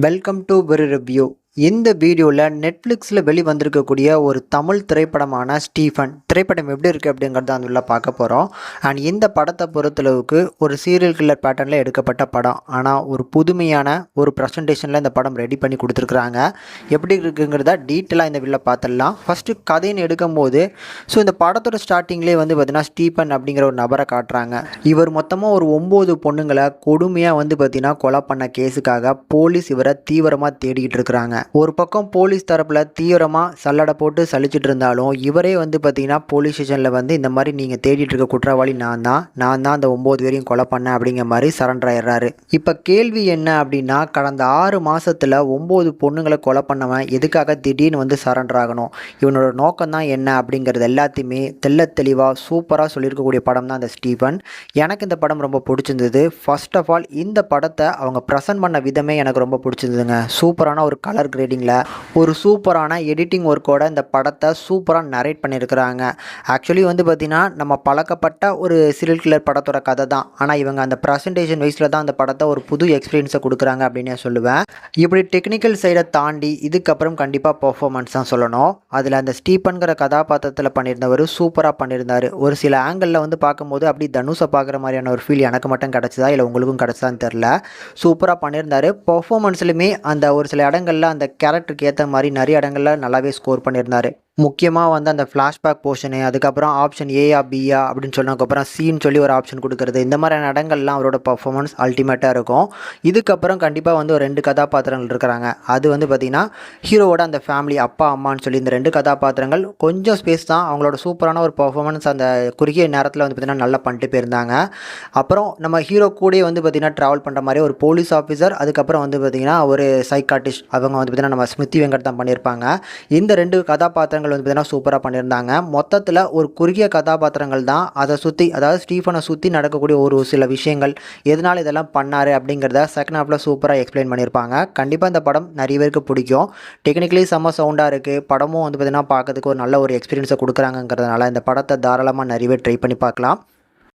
Welcome to very review. இந்த வீடியோவில் நெட்ஃப்ளிக்ஸில் வெளிவந்திருக்கக்கூடிய ஒரு தமிழ் திரைப்படமான ஸ்டீஃபன் திரைப்படம் எப்படி இருக்குது அப்படிங்கிறத அந்த உள்ள பார்க்க போகிறோம். அண்ட் இந்த படத்தை பொறுத்தளவுக்கு ஒரு சீரியல் கில்லர் பேட்டர்னில் எடுக்கப்பட்ட படம். ஆனால் ஒரு புதுமையான ஒரு ப்ரெசன்டேஷனில் இந்த படம் ரெடி பண்ணி கொடுத்துருக்குறாங்க. எப்படி இருக்குங்கிறத டீட்டெயிலாக இந்த வீடியோவில் பார்த்துடலாம். ஃபஸ்ட்டு கதைன்னு எடுக்கும்போது இந்த படத்தோட ஸ்டார்டிங்லேயே பார்த்திங்கன்னா ஸ்டீஃபன் அப்படிங்கிற ஒரு நபரை காட்டுறாங்க. இவர் மொத்தமாக ஒரு 9 பொண்ணுங்களை கொடுமையாக பார்த்திங்கன்னா கொலை பண்ண கேஸுக்காக போலீஸ் இவரை தீவிரமாக தேடிக்கிட்டு இருக்கிறாங்க. ஒரு பக்கம் போலீஸ் தரப்பில் தீவிரமாக சல்லடை போட்டு சலிச்சிட்டு இருந்தாலும் இவரே பார்த்தீங்கன்னா போலீஸ் ஸ்டேஷனில் இந்த மாதிரி நீங்கள் தேடிட்டு இருக்க குற்றவாளி நான் தான் அந்த 9 பேரையும் கொலை பண்ணேன் அப்படிங்கிற மாதிரி சரண்டர் ஆயிடுறாரு. இப்போ கேள்வி என்ன அப்படின்னா, கடந்த 6 மாதத்தில் 9 பொண்ணுங்களை கொலை பண்ணவன் எதுக்காக திடீர்னு சரண்டர் ஆகணும், இவனோட நோக்கம் தான் என்ன அப்படிங்கிறது எல்லாத்தையுமே தெள்ள தெளிவாக சூப்பராக சொல்லியிருக்கக்கூடிய படம் தான் இந்த ஸ்டீஃபன். எனக்கு இந்த படம் ரொம்ப பிடிச்சிருந்தது. ஃபர்ஸ்ட் ஆஃப் ஆல் இந்த படத்தை அவங்க ப்ரெசென்ட் பண்ண விதமே எனக்கு ரொம்ப பிடிச்சிருந்ததுங்க. சூப்பரான ஒரு கலர் கிரேடிங்கில் ஒரு சூப்பரான எடிட்டிங் ஒர்க்கோட இந்த படத்தை சூப்பராக நரேட் பண்ணியிருக்கிறாங்க. ஆக்சுவலி பார்த்திங்கன்னா நம்ம பழக்கப்பட்ட ஒரு சீரியல் கில்லர் படத்தோட கதை தான். ஆனால் இவங்க அந்த ப்ரெசன்டேஷன் வைஸில் தான் அந்த படத்தை ஒரு புது எக்ஸ்பீரியன்ஸை கொடுக்குறாங்க அப்படின்னு சொல்லுவேன். இப்படி டெக்னிக்கல் சைடை தாண்டி இதுக்கப்புறம் கண்டிப்பாக பர்ஃபார்மன்ஸ் தான் சொல்லணும். அதில் அந்த ஸ்டீஃபன்கிற கதாபாத்திரத்தில் பண்ணியிருந்தவர் சூப்பராக பண்ணியிருந்தார். ஒரு சில ஆங்கிளில் பார்க்கும்போது அப்படி தனுஷை பார்க்குற மாதிரியான ஒரு ஃபீல் எனக்கு மட்டும் கிடச்சிதா இல்லை உங்களுக்கும் கிடச்சதான்னு தெரில. சூப்பராக பண்ணியிருந்தார். பர்ஃபார்மன்ஸ்லையுமே அந்த ஒரு சில இடங்களில் அந்த கேரக்டருக்கு ஏற்ற மாதிரி நிறைய இடங்களில் நல்லாவே ஸ்கோர் பண்ணியிருந்தார். முக்கியமாக அந்த ஃப்ளாஷ்பேக் போர்ஷனு, அதுக்கப்புறம் ஆப்ஷன் ஏயா பியா அப்படின்னு சொன்னதுக்கப்புறம் சீன்னு சொல்லி ஒரு ஆப்ஷன் கொடுக்குறது, இந்த மாதிரியான இடங்கள்லாம் அவரோட பர்ஃபார்மன்ஸ் அல்டிமேட்டாக இருக்கும். இதுக்கப்புறம் கண்டிப்பாக ஒரு 2 கதாபாத்திரங்கள் இருக்கிறாங்க. அது பார்த்திங்கன்னா ஹீரோவோட அந்த ஃபேமிலி அப்பா அம்மான்னு சொல்லி இந்த 2 கதாபாத்திரங்கள் கொஞ்சம் ஸ்பேஸ் தான். அவங்களோட சூப்பரான ஒரு பர்ஃபார்மன்ஸ் அந்த குறுகிய நேரத்தில் பார்த்திங்கன்னா நல்லா பண்ணிட்டு போயிருந்தாங்க. அப்புறம் நம்ம ஹீரோ கூடயே பார்த்திங்கன்னா ட்ராவல் பண்ணுற மாதிரி ஒரு போலீஸ் ஆஃபீஸர், அதுக்கப்புறம் பார்த்திங்கன்னா ஒரு சைக்காட்டிஸ்ட், அவங்க பார்த்திங்கன்னா நம்ம ஸ்மிருதி வெங்கட் தான் பண்ணியிருப்பாங்க. இந்த 2 கதாபாத்திரங்கள் பார்த்தீங்கன்னா சூப்பராக பண்ணியிருந்தாங்க. மொத்தத்தில் ஒரு குறுகிய கதாபாத்திரங்கள் தான். அதை சுற்றி, அதாவது ஸ்டீஃபனை சுற்றி நடக்கக்கூடிய ஒரு சில விஷயங்கள், எதனால் இதெல்லாம் பண்ணார் அப்படிங்கிறத செகண்ட் ஹாஃபில் சூப்பராக எக்ஸ்பிளைன் பண்ணியிருப்பாங்க. கண்டிப்பாக இந்த படம் நிறைய பேருக்கு பிடிக்கும். டெக்னிக்கலி செம்ம சவுண்டாக இருக்குது. படமும் பார்த்திங்கன்னா பார்க்கறதுக்கு ஒரு நல்ல ஒரு எக்ஸ்பீரியன்ஸை கொடுக்குறாங்கிறதுனால இந்த படத்தை தாராளமாக நிறைய பேர் ட்ரை பண்ணி பார்க்கலாம்.